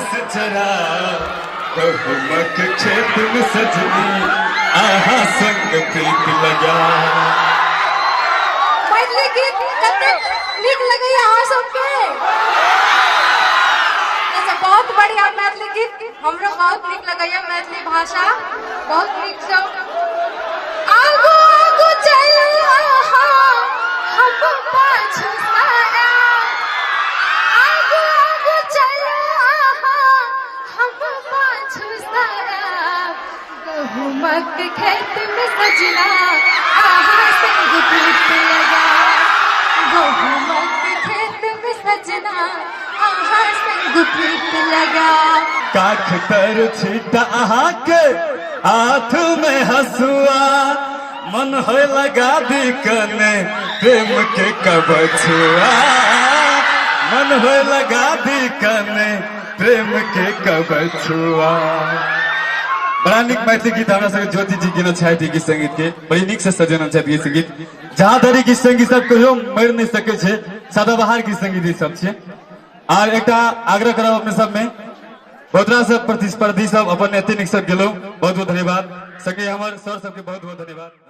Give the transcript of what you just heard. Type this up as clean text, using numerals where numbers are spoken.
घास चरा बहुमत खेत में सजनी आहा संग प्रीत लगा। मैथिली गीत कतेक नीक लगैया अहाँ सबके? बहुत बढ़िया मैथिली गीत हमरो बहुत नीक लगैया। मैथिली भाषा बहुत नीक छौ। आगू आगू चल हम पाछू साया, आगू आगू चल हम पाछू साया। बहुमत खेत में सजना आहा संग प्रीत लगा। बहुमत खेत में सजना आहा संग प्रीत लगा। काख तर छीटा आहा के हाथ में हसुआ मन हो लगा दी कने प्रेम के कबछुआ। मन हो लगा दी कने प्रेम के कबछुआ। बड़ा निक मैथिली गीत हमरा सबके ज्योति जी गिनो छथि गीत संगीत के बड़ी निक से सजेना छथि गीत संगीत। जहाँ धरि गीत संगीत सब कहियो मरि नहीं सके छे, सदाबहार गीत संगीत ई सब छे। और एक आग्रह करब अपने सब में बहुत रास प्रतिस्पर्धी सब अपन एते निक सब गेलो, बहुत बहुत धन्यवाद। संगे हमर सर सबके बहुत बहुत धन्यवाद।